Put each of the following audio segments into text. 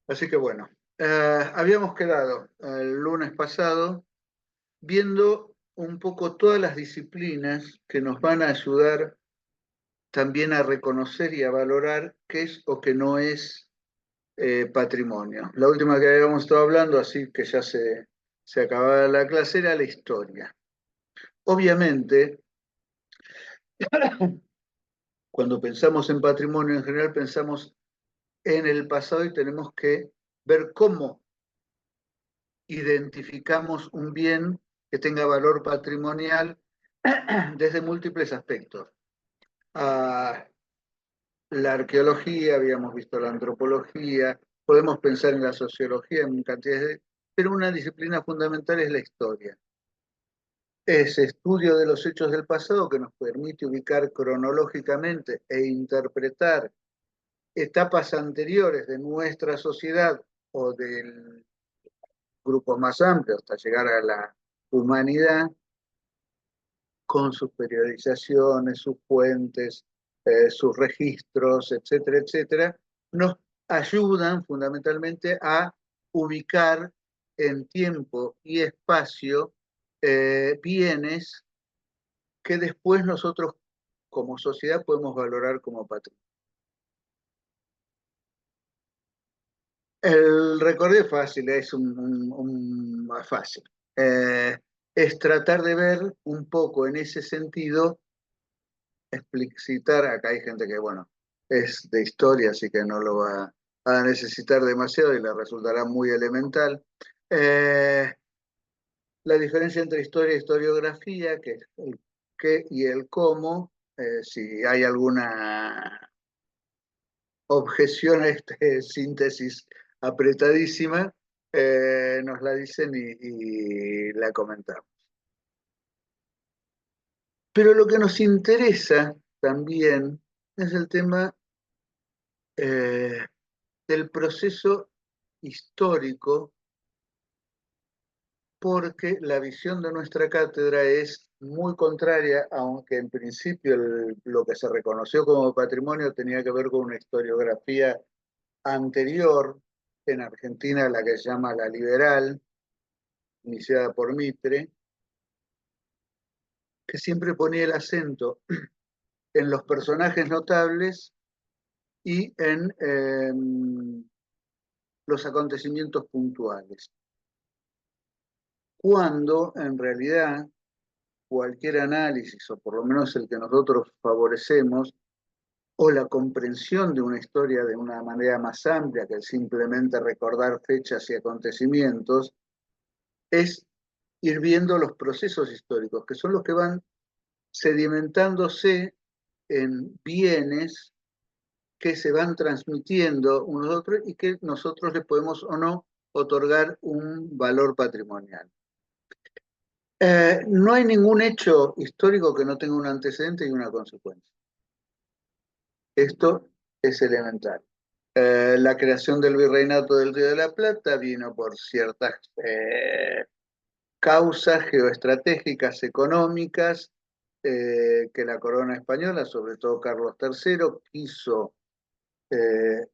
Así que bueno, habíamos quedado el lunes pasado viendo un poco todas las disciplinas que nos van a ayudar también a reconocer y a valorar qué es o qué no es patrimonio. La última que habíamos estado hablando, así que ya se acababa la clase, era la historia. Obviamente, cuando pensamos en patrimonio en general, pensamos en el pasado y tenemos que ver cómo identificamos un bien que tenga valor patrimonial desde múltiples aspectos. Ah, la arqueología, habíamos visto la antropología, podemos pensar en la sociología, en cantidades de... Pero una disciplina fundamental es la historia. Es estudio de los hechos del pasado que nos permite ubicar cronológicamente e interpretar etapas anteriores de nuestra sociedad o del grupo más amplio hasta llegar a la humanidad con sus periodizaciones, sus fuentes, sus registros, etcétera, etcétera, nos ayudan fundamentalmente a ubicar en tiempo y espacio bienes que después nosotros como sociedad podemos valorar como patrimonio. El recorrido es fácil, es más fácil. Eh, es tratar de ver un poco en ese sentido explicitar, acá hay gente que, bueno, es de historia, así que no lo va a necesitar demasiado y le resultará muy elemental. Eh, la diferencia entre historia e historiografía, que es el qué y el cómo, si hay alguna objeción a esta síntesis apretadísima, nos la dicen y la comentamos. Pero lo que nos interesa también es el tema eh, del proceso histórico, porque la visión de nuestra cátedra es muy contraria, aunque en principio lo que se reconoció como patrimonio tenía que ver con una historiografía anterior, en Argentina la que se llama la liberal, iniciada por Mitre, que siempre ponía el acento en los personajes notables y en los acontecimientos puntuales, cuando en realidad cualquier análisis, o por lo menos el que nosotros favorecemos, o la comprensión de una historia de una manera más amplia que simplemente recordar fechas y acontecimientos, es ir viendo los procesos históricos, que son los que van sedimentándose en bienes que se van transmitiendo unos a otros y que nosotros le podemos o no otorgar un valor patrimonial. No hay ningún hecho histórico que no tenga un antecedente y una consecuencia. Esto es elemental. La creación del virreinato del Río de la Plata vino por ciertas causas geoestratégicas, económicas, que la corona española, sobre todo Carlos III, quiso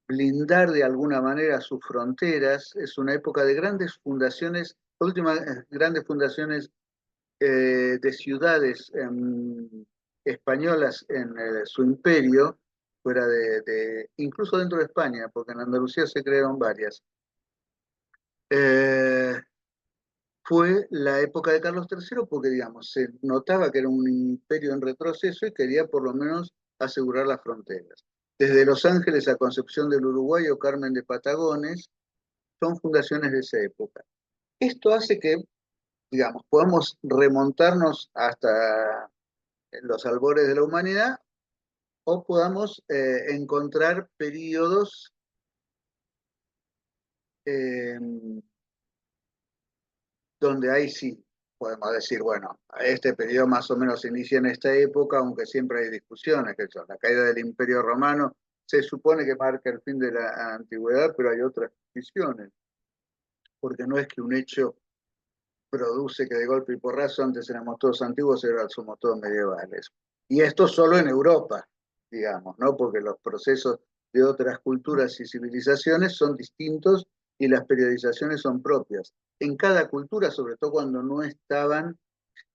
blindar de alguna manera sus fronteras. Es una época de grandes fundaciones, últimas grandes fundaciones de ciudades españolas en su imperio, fuera incluso dentro de España, porque en Andalucía se crearon varias. Eh, fue la época de Carlos III porque, digamos, se notaba que era un imperio en retroceso y quería por lo menos asegurar las fronteras. Desde Los Ángeles a Concepción del Uruguay o Carmen de Patagones son fundaciones de esa época. Esto hace que, digamos, podamos remontarnos hasta los albores de la humanidad o podamos encontrar periodos eh, donde ahí sí podemos decir, bueno, este periodo más o menos se inicia en esta época, aunque siempre hay discusiones, que son la caída del Imperio Romano se supone que marca el fin de la antigüedad, pero hay otras visiones, porque no es que un hecho produce que de golpe y porrazo antes éramos todos antiguos y ahora somos todos medievales. Y esto solo en Europa, digamos, ¿no? Porque los procesos de otras culturas y civilizaciones son distintos y las periodizaciones son propias. En cada cultura, sobre todo cuando no estaban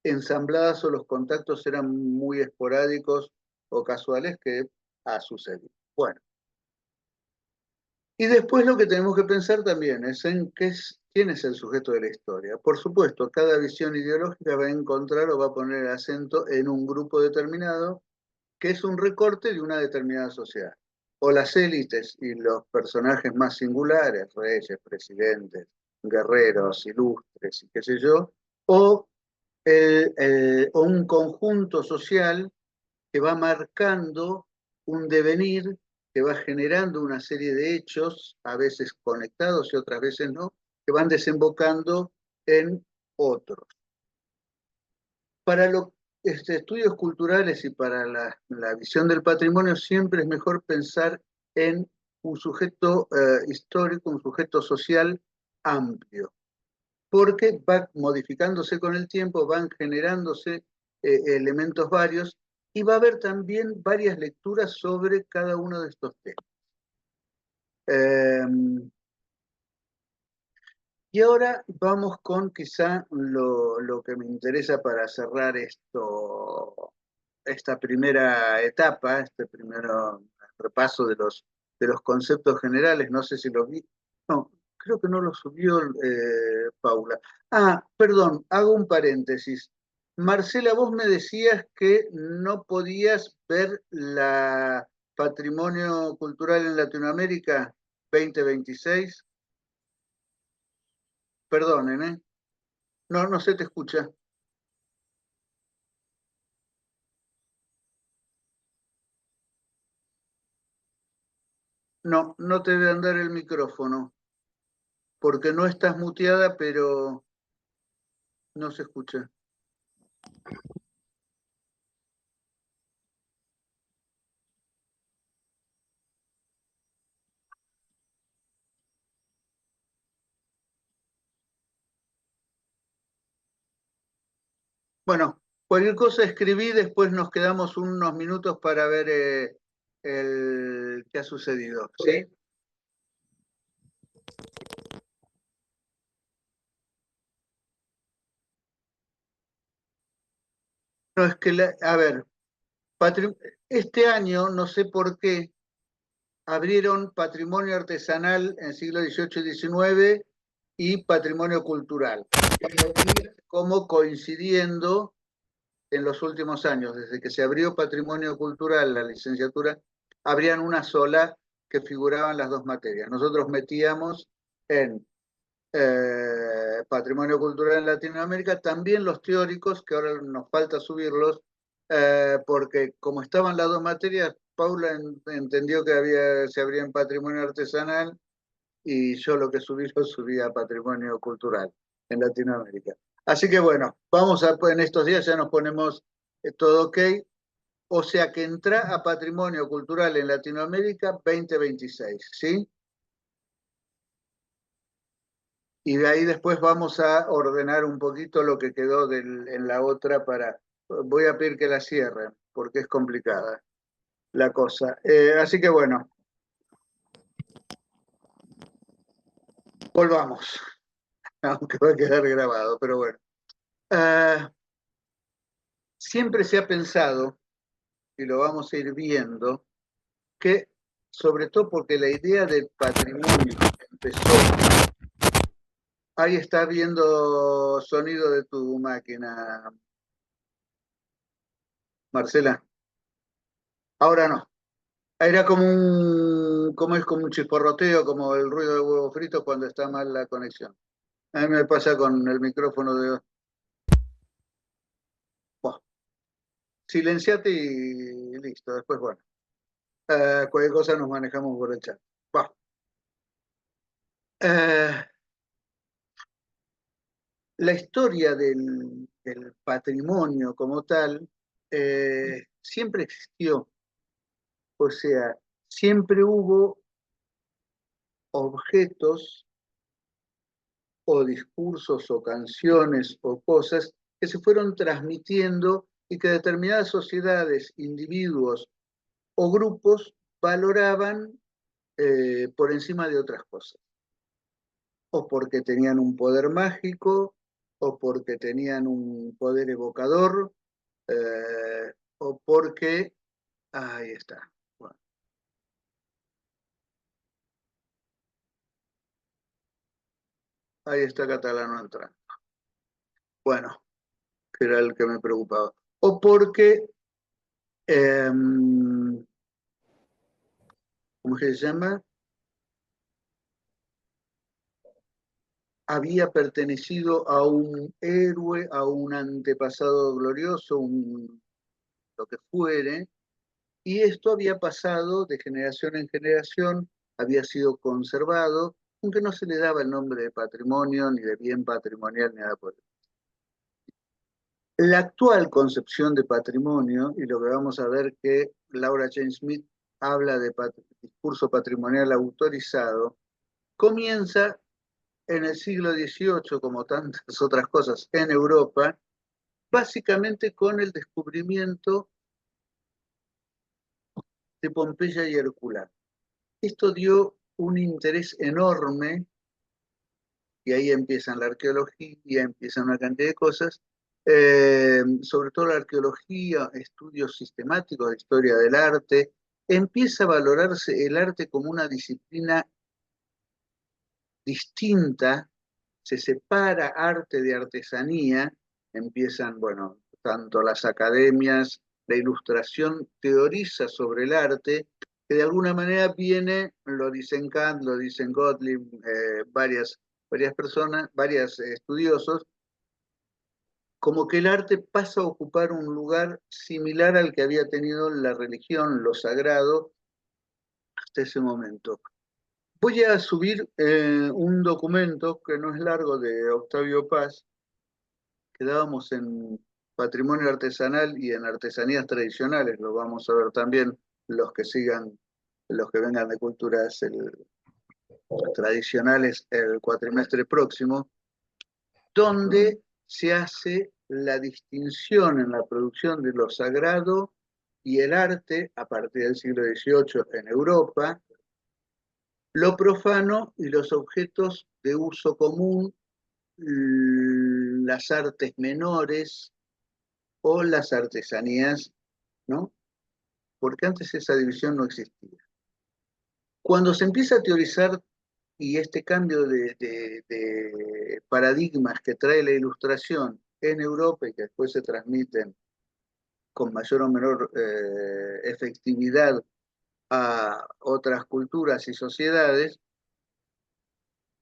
ensambladas o los contactos eran muy esporádicos o casuales, que ha sucedido. Bueno, y después lo que tenemos que pensar también es en quién es el sujeto de la historia. Por supuesto, cada visión ideológica va a encontrar o va a poner el acento en un grupo determinado, que es un recorte de una determinada sociedad. O las élites y los personajes más singulares, reyes, presidentes, guerreros, ilustres y qué sé yo, o, o un conjunto social que va marcando un devenir, que va generando una serie de hechos, a veces conectados y otras veces no, que van desembocando en otros. Para los estudios culturales y para la visión del patrimonio siempre es mejor pensar en un sujeto histórico, un sujeto social amplio, porque va modificándose con el tiempo, van generándose elementos varios y va a haber también varias lecturas sobre cada uno de estos temas. Y ahora vamos con quizá lo que me interesa para cerrar esta primera etapa, este primer repaso de los conceptos generales. No sé si los vi. No, creo que no lo subió Paula. Ah, perdón, hago un paréntesis. Marcela, vos me decías que no podías ver la Patrimonio Cultural en Latinoamérica 2026. Perdonen, ¿eh? No, no se te escucha. No, no te debe andar el micrófono, porque no estás muteada, pero no se escucha. Bueno, cualquier cosa escribí, después nos quedamos unos minutos para ver qué ha sucedido, ¿sí? No, es que, a ver, este año, no sé por qué, abrieron patrimonio artesanal en siglo XVIII y XIX y patrimonio cultural, como coincidiendo en los últimos años, desde que se abrió Patrimonio Cultural, la licenciatura, habrían una sola que figuraban las dos materias. Nosotros metíamos en Patrimonio Cultural en Latinoamérica también los teóricos, que ahora nos falta subirlos, porque como estaban las dos materias, Paula entendió que se abría en Patrimonio Artesanal y yo lo que subí lo subí a Patrimonio Cultural en Latinoamérica. Así que bueno, en estos días ya nos ponemos todo ok. O sea que entra a Patrimonio Cultural en Latinoamérica 2026, ¿sí? Y de ahí después vamos a ordenar un poquito lo que quedó en la otra para... Voy a pedir que la cierren, porque es complicada la cosa. Así que bueno, volvamos, aunque va a quedar grabado, pero bueno. Ah, siempre se ha pensado, y lo vamos a ir viendo, que sobre todo porque la idea del patrimonio empezó. Ahí está viendo sonido de tu máquina, Marcela. Ahora no. Era como es como un chisporroteo, como el ruido de huevo frito cuando está mal la conexión. A mí me pasa con el micrófono de... Buah, silenciate y listo. Después, bueno, cualquier cosa nos manejamos por el chat. Buah. Eh, la historia del patrimonio como tal siempre existió. O sea, siempre hubo objetos o discursos o canciones o cosas que se fueron transmitiendo y que determinadas sociedades, individuos o grupos valoraban por encima de otras cosas. O porque tenían un poder mágico, o porque tenían un poder evocador, o porque... Ahí está. Bueno, ahí está Catalano entrando. Bueno, que era el que me preocupaba. O porque, ¿cómo es que se llama? Había pertenecido a un héroe, a un antepasado glorioso, lo que fuere, y esto había pasado de generación en generación, había sido conservado, aunque no se le daba el nombre de patrimonio, ni de bien patrimonial, ni nada por el. La actual concepción de patrimonio, y lo que vamos a ver que Laura Jane Smith habla de discurso patrimonial autorizado, comienza en el siglo XVIII, como tantas otras cosas en Europa, básicamente con el descubrimiento de Pompeya y Herculano. Esto dio un interés enorme, y ahí empiezan la arqueología, empiezan una cantidad de cosas, sobre todo la arqueología, estudios sistemáticos de historia del arte, empieza a valorarse el arte como una disciplina distinta, se separa arte de artesanía, empiezan, bueno, tanto las academias, la ilustración teoriza sobre el arte, que de alguna manera viene, lo dicen Kant, lo dicen Gottlieb, varias personas, varios estudiosos, como que el arte pasa a ocupar un lugar similar al que había tenido la religión, lo sagrado, hasta ese momento. Voy a subir un documento que no es largo de Octavio Paz, que dábamos en patrimonio artesanal y en artesanías tradicionales, lo vamos a ver también los que sigan, los que vengan de culturas tradicionales el cuatrimestre próximo, donde se hace la distinción en la producción de lo sagrado y el arte a partir del siglo XVIII en Europa, lo profano y los objetos de uso común, las artes menores o las artesanías, ¿no? Porque antes esa división no existía. Cuando se empieza a teorizar y este cambio de paradigmas que trae la ilustración en Europa y que después se transmiten con mayor o menor efectividad a otras culturas y sociedades,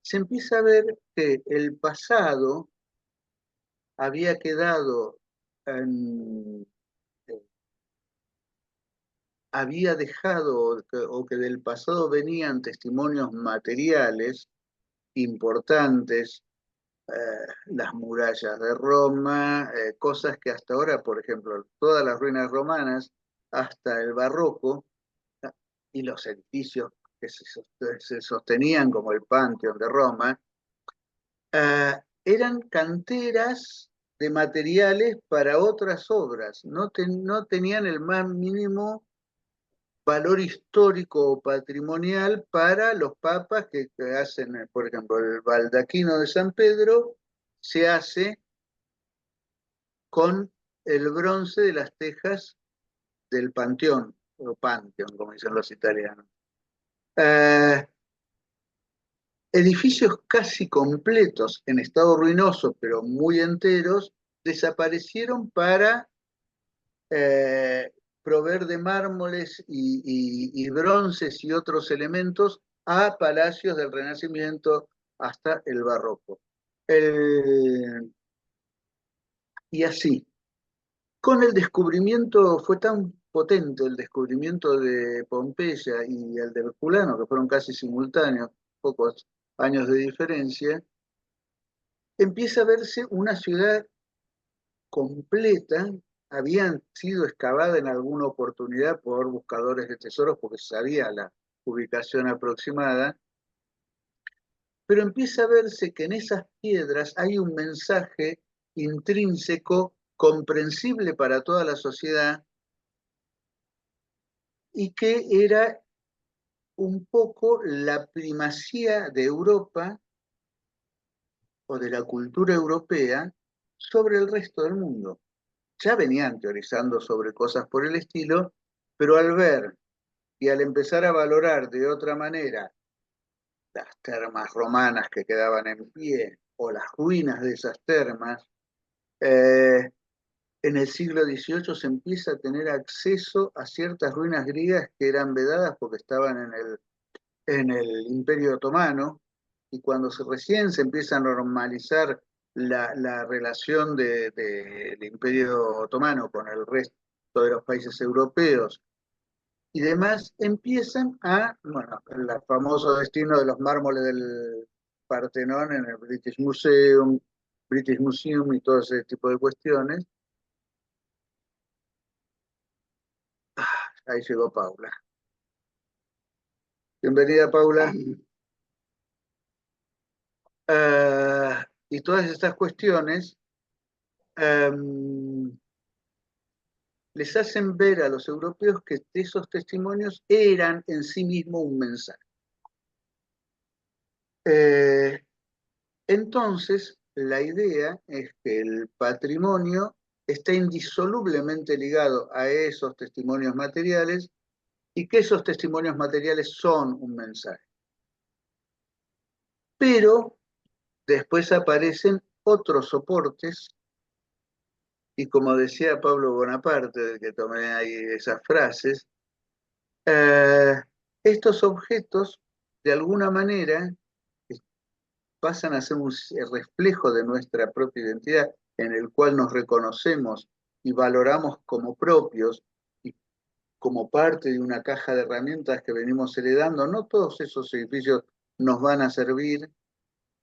se empieza a ver que el pasado había quedado en, había dejado o que del pasado venían testimonios materiales importantes, eh, las murallas de Roma, cosas que hasta ahora, por ejemplo, todas las ruinas romanas, hasta el barroco, y los edificios que se sostenían como el Panteón de Roma, eran canteras de materiales para otras obras, no tenían el más mínimo valor histórico o patrimonial para los papas que hacen, por ejemplo, el baldaquino de San Pedro se hace con el bronce de las tejas del Panteón, o Pantheon, como dicen los italianos. Eh, Edificios casi completos, en estado ruinoso, pero muy enteros, desaparecieron para proveer de mármoles y bronces y otros elementos a palacios del Renacimiento hasta el Barroco. Y así, con el descubrimiento, fue tan potente el descubrimiento de Pompeya y el de Herculano, que fueron casi simultáneos, pocos años de diferencia, empieza a verse una ciudad completa, habían sido excavadas en alguna oportunidad por buscadores de tesoros porque se sabía la ubicación aproximada, pero empieza a verse que en esas piedras hay un mensaje intrínseco, comprensible para toda la sociedad, y que era un poco la primacía de Europa o de la cultura europea sobre el resto del mundo. Ya venían teorizando sobre cosas por el estilo, pero al ver y al empezar a valorar de otra manera las termas romanas que quedaban en pie o las ruinas de esas termas, eh, en el siglo XVIII se empieza a tener acceso a ciertas ruinas griegas que eran vedadas porque estaban en el Imperio Otomano, y cuando recién se empieza a normalizar la relación del Imperio Otomano con el resto de los países europeos y demás, empiezan bueno, el famoso destino de los mármoles del Partenón en el British Museum y todo ese tipo de cuestiones. Ahí llegó Paula. Bienvenida, Paula. Y todas estas cuestiones les hacen ver a los europeos que esos testimonios eran en sí mismos un mensaje. Eh, entonces, la idea es que el patrimonio está indisolublemente ligado a esos testimonios materiales y que esos testimonios materiales son un mensaje. Pero después aparecen otros soportes y como decía Pablo Bonaparte, del que tomé ahí esas frases, eh, estos objetos de alguna manera pasan a ser un reflejo de nuestra propia identidad, en el cual nos reconocemos y valoramos como propios y como parte de una caja de herramientas que venimos heredando. No todos esos edificios nos van a servir,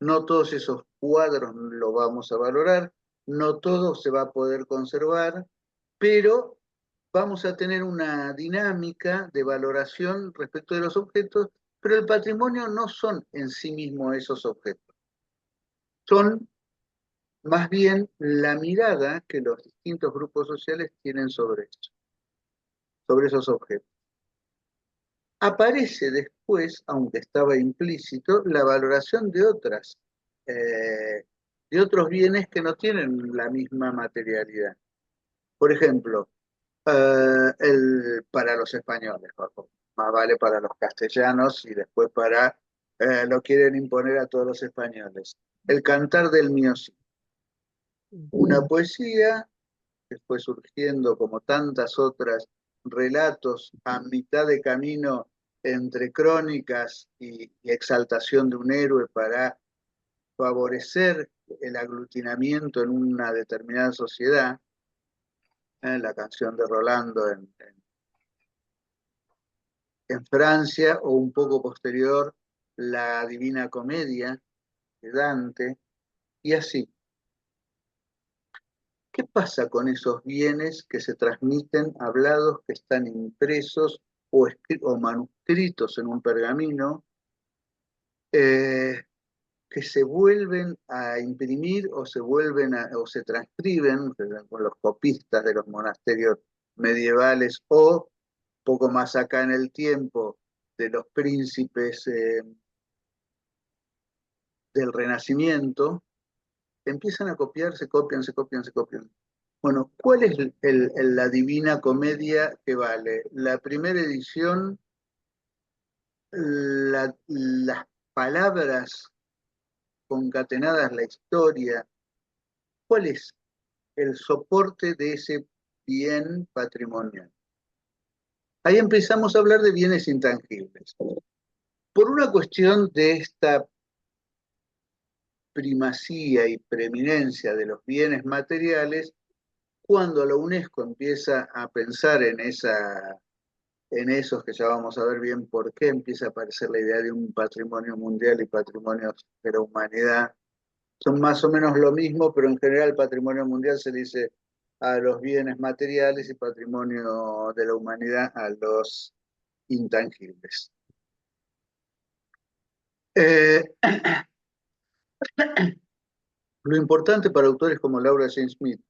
no todos esos cuadros lo vamos a valorar, no todo se va a poder conservar, pero vamos a tener una dinámica de valoración respecto de los objetos, pero el patrimonio no son en sí mismos esos objetos, son más bien la mirada que los distintos grupos sociales tienen sobre eso, sobre esos objetos. Aparece después, aunque estaba implícito, la valoración de otros bienes que no tienen la misma materialidad. Por ejemplo, para los españoles, más vale para los castellanos y después lo quieren imponer a todos los españoles. El Cantar del Miocid, una poesía que fue surgiendo como tantas otras relatos a mitad de camino entre crónicas y exaltación de un héroe para favorecer el aglutinamiento en una determinada sociedad, la canción de Rolando en Francia, o un poco posterior, la Divina Comedia de Dante, y así. ¿Qué pasa con esos bienes que se transmiten hablados, que están impresos o manuscritos en un pergamino, eh, que se vuelven a imprimir o o se transcriben con los copistas de los monasterios medievales o poco más acá en el tiempo de los príncipes del Renacimiento, empiezan a copiar, se copian, se copian, se copian. Bueno, ¿cuál es la Divina Comedia que vale? La primera edición, las palabras concatenadas, la historia, ¿cuál es el soporte de ese bien patrimonial? Ahí empezamos a hablar de bienes intangibles. Por una cuestión de esta primacía y preeminencia de los bienes materiales, cuando la UNESCO empieza a pensar en esos, que ya vamos a ver bien por qué, empieza a aparecer la idea de un patrimonio mundial y patrimonios de la humanidad. Son más o menos lo mismo, pero en general patrimonio mundial se dice a los bienes materiales y patrimonio de la humanidad a los intangibles. Eh, lo importante para autores como Laura Jane Smith,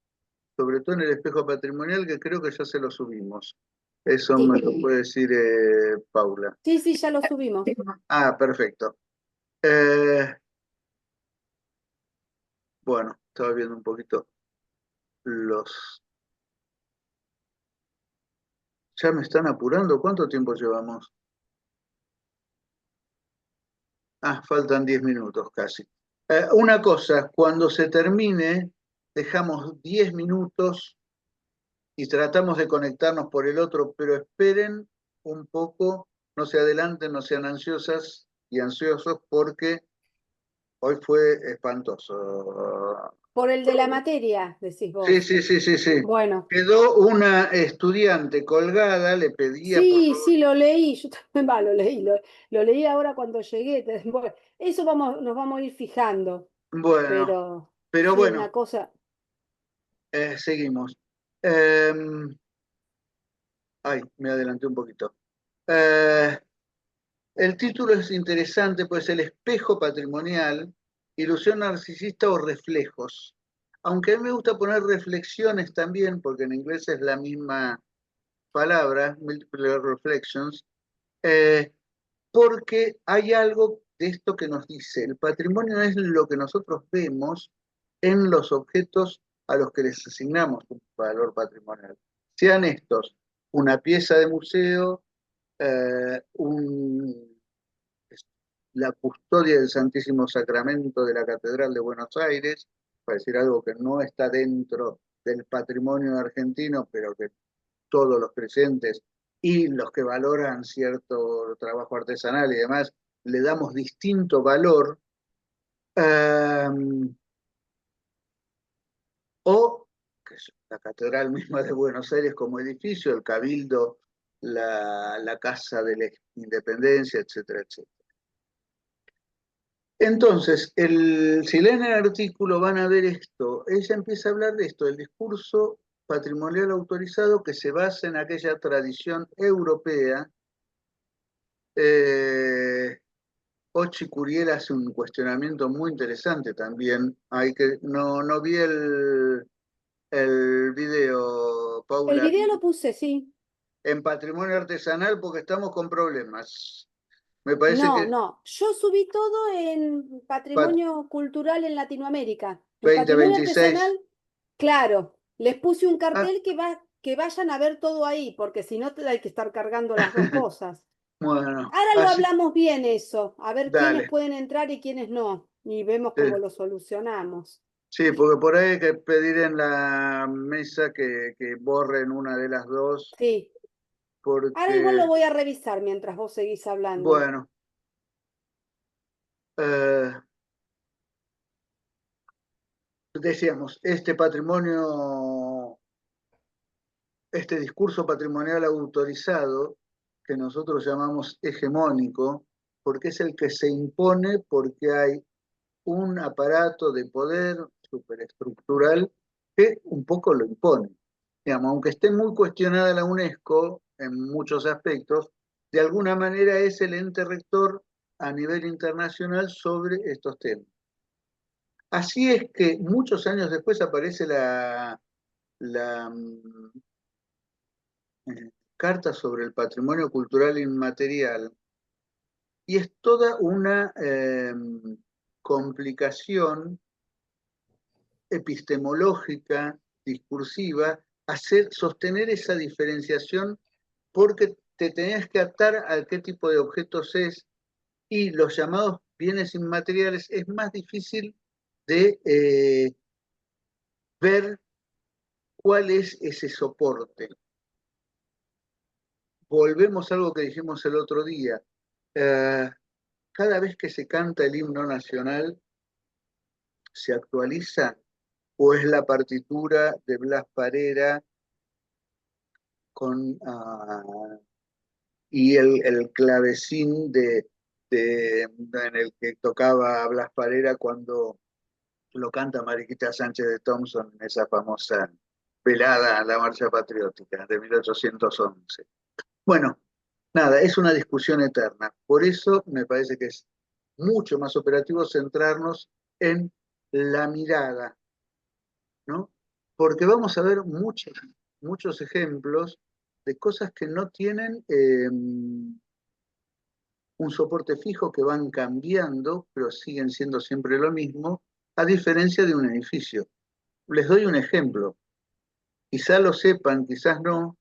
sobre todo en el espejo patrimonial, que creo que ya se lo subimos. Eso me Sí, lo puede decir Paula. sí, sí, ya lo subimos. Ah, perfecto. Eh, bueno, estaba viendo un poquito los... Ya me están apurando. ¿Cuánto tiempo llevamos? Ah, faltan 10 minutos casi. Una cosa, cuando se termine, dejamos 10 minutos y tratamos de conectarnos por el otro, pero esperen un poco, no se adelanten, no sean ansiosas y ansiosos porque hoy fue espantoso. Por el de la materia, decís Sí, vos. sí, sí, sí, sí. Bueno, Quedó una estudiante colgada, le pedía por sí, favor. sí, lo leí, yo también lo leí, lo leí ahora cuando llegué. Bueno, eso nos vamos a ir fijando, Bueno, pero pero sí, bueno, una cosa, seguimos. Eh, ay, me adelanté un poquito. Eh, el título es interesante, pues el espejo patrimonial, ilusión narcisista o reflejos. Aunque a mí me gusta poner reflexiones también, porque en inglés es la misma palabra, multiple reflections, eh, porque hay algo de esto que nos dice, el patrimonio es lo que nosotros vemos en los objetos a los que les asignamos un valor patrimonial. Sean estos una pieza de museo, un la custodia del Santísimo Sacramento de la Catedral de Buenos Aires, para decir algo que no está dentro del patrimonio argentino, pero que todos los presentes y los que valoran cierto trabajo artesanal y demás, le damos distinto valor, eh, o que es la Catedral misma de Buenos Aires como edificio, el Cabildo, la Casa de la Independencia, etcétera, etcétera. Entonces, si leen el artículo van a ver esto. Ella empieza a hablar de esto, el discurso patrimonial autorizado que se basa en aquella tradición europea. Eh, Ochi Curiel hace un cuestionamiento muy interesante también. No vi el video, el Paula, video lo puse, sí. en patrimonio artesanal porque estamos con problemas. Me parece No, que no, yo subí todo en pat- patrimonio cultural en Latinoamérica. En patrimonio 2026. artesanal, claro, les puse un Ah, cartel que vayan a ver todo ahí, porque si no hay que estar cargando las dos cosas. bueno, Ahora lo así, hablamos bien eso, a ver quiénes dale. pueden entrar y quiénes no, y vemos Sí. cómo lo solucionamos. Sí, porque por ahí hay que pedir en la mesa que borren una de las dos, Sí, ahora igual porque, lo voy a revisar mientras vos seguís hablando. bueno, eh, decíamos, este discurso patrimonial autorizado, que nosotros llamamos hegemónico, porque es el que se impone porque hay un aparato de poder superestructural que un poco lo impone. Digamos, aunque esté muy cuestionada la UNESCO en muchos aspectos, de alguna manera es el ente rector a nivel internacional sobre estos temas. Así es que muchos años después aparece la Carta sobre el Patrimonio Cultural Inmaterial y es toda una complicación epistemológica, discursiva, sostener esa diferenciación porque te tenés que atar a qué tipo de objetos es y los llamados bienes inmateriales es más difícil de ver cuál es ese soporte. Volvemos a algo que dijimos el otro día. Eh, Cada vez que se canta el himno nacional, se actualiza o es la partitura de Blas Parera con y el clavecín en el que tocaba Blas Parera cuando lo canta Mariquita Sánchez de Thompson en esa famosa velada a la marcha patriótica de 1811. Bueno, nada, es una discusión eterna. Por eso me parece que es mucho más operativo centrarnos en la mirada, ¿no? Porque vamos a ver muchos ejemplos de cosas que no tienen un soporte fijo, que van cambiando, pero siguen siendo siempre lo mismo, a diferencia de un edificio. Les doy un ejemplo. Quizás lo sepan, quizás no.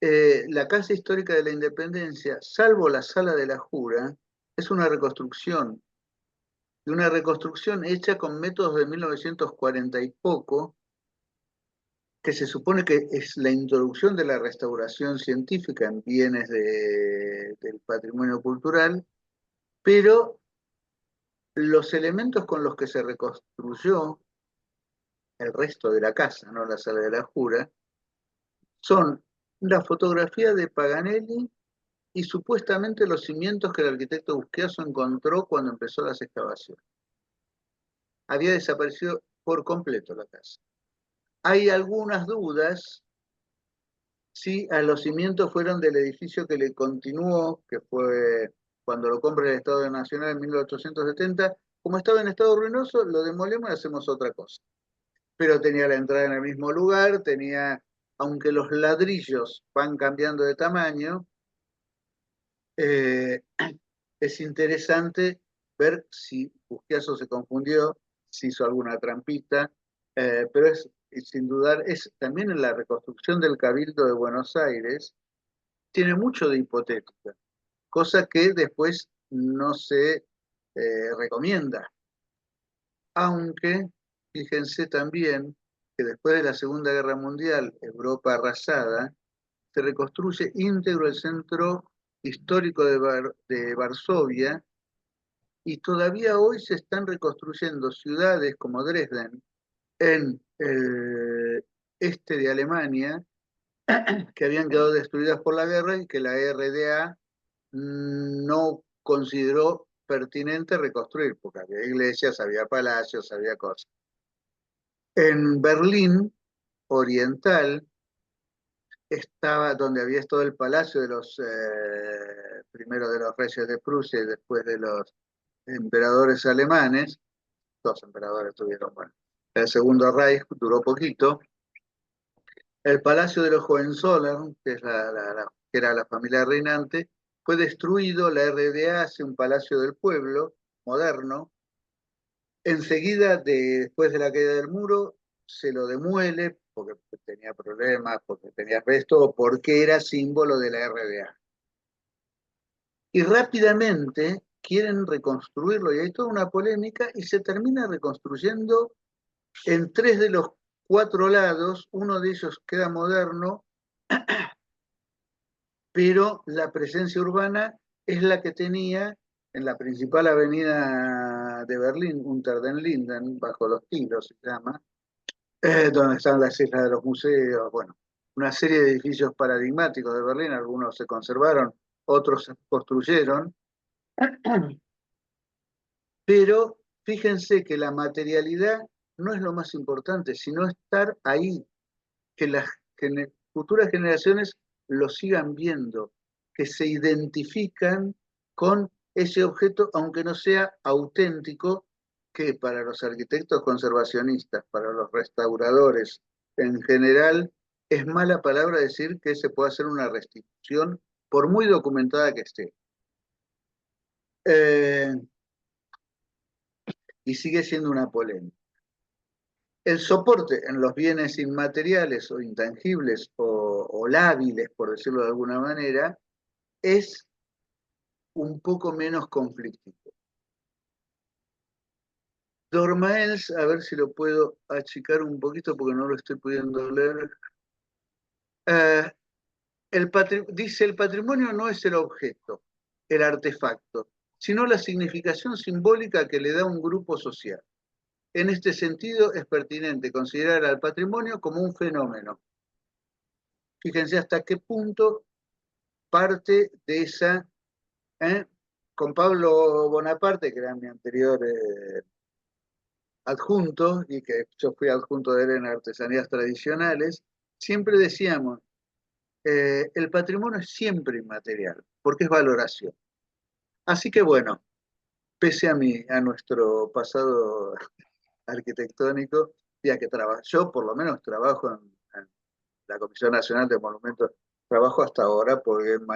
La Casa Histórica de la Independencia, salvo la Sala de la Jura, es una reconstrucción. Y una reconstrucción hecha con métodos de 1940 y poco, que se supone que es la introducción de la restauración científica en bienes del patrimonio cultural, pero los elementos con los que se reconstruyó el resto de la casa, no la Sala de la Jura, son la fotografía de Paganelli y supuestamente los cimientos que el arquitecto Busqueazo encontró cuando empezó las excavaciones. Había desaparecido por completo la casa. Hay algunas dudas si a los cimientos fueron del edificio que le continuó, que fue cuando lo compra el Estado Nacional en 1870. Como estaba en estado ruinoso, lo demolemos y hacemos otra cosa. Pero tenía la entrada en el mismo lugar, tenía, aunque los ladrillos van cambiando de tamaño, eh, es interesante ver si Busquiazo se confundió, si hizo alguna trampita, pero sin dudar, es también en la reconstrucción del Cabildo de Buenos Aires, tiene mucho de hipotética, cosa que después no se recomienda. Aunque, fíjense también que después de la Segunda Guerra Mundial, Europa arrasada, se reconstruye íntegro el centro histórico de Varsovia, y todavía hoy se están reconstruyendo ciudades como Dresden en el este de Alemania, que habían quedado destruidas por la guerra y que la RDA no consideró pertinente reconstruir, porque había iglesias, había palacios, había cosas. En Berlín Oriental estaba donde había estado el palacio de los primero de los reyes de Prusia y después de los emperadores alemanes. Dos emperadores tuvieron, bueno. El segundo Reich duró poquito. El palacio de los Hohenzollern, que, que era la familia reinante, fue destruido. La RDA hace un palacio del pueblo moderno. Enseguida, después de la caída del muro, se lo demuele porque tenía problemas, porque tenía resto, o porque era símbolo de la RDA. Y rápidamente quieren reconstruirlo, y hay toda una polémica, y se termina reconstruyendo en 3 de los 4 lados. Uno de ellos queda moderno, pero la presencia urbana es la que tenía en la principal avenida de Berlín, Unter den Linden, bajo los tilos se llama, donde están las islas de los museos, bueno, una serie de edificios paradigmáticos de Berlín. Algunos se conservaron, otros se construyeron, pero fíjense que la materialidad no es lo más importante, sino estar ahí, que las futuras generaciones lo sigan viendo, que se identifican con ese objeto, aunque no sea auténtico, que para los arquitectos conservacionistas, para los restauradores en general, es mala palabra decir que se puede hacer una restitución, por muy documentada que esté. Y sigue siendo una polémica. El soporte en los bienes inmateriales o intangibles o lábiles, por decirlo de alguna manera, es un poco menos conflictivo. Dormaels, a ver si lo puedo achicar un poquito porque no lo estoy pudiendo leer. Eh, dice, el patrimonio no es el objeto, el artefacto, sino la significación simbólica que le da un grupo social. En este sentido, es pertinente considerar al patrimonio como un fenómeno. Fíjense hasta qué punto parte de esa, con Pablo Bonaparte, que era mi anterior adjunto, y que yo fui adjunto de él en artesanías tradicionales, siempre decíamos, el patrimonio es siempre inmaterial, porque es valoración. Así que bueno, pese a nuestro pasado arquitectónico, ya que yo por lo menos trabajo en la Comisión Nacional de Monumentos trabajó hasta ahora porque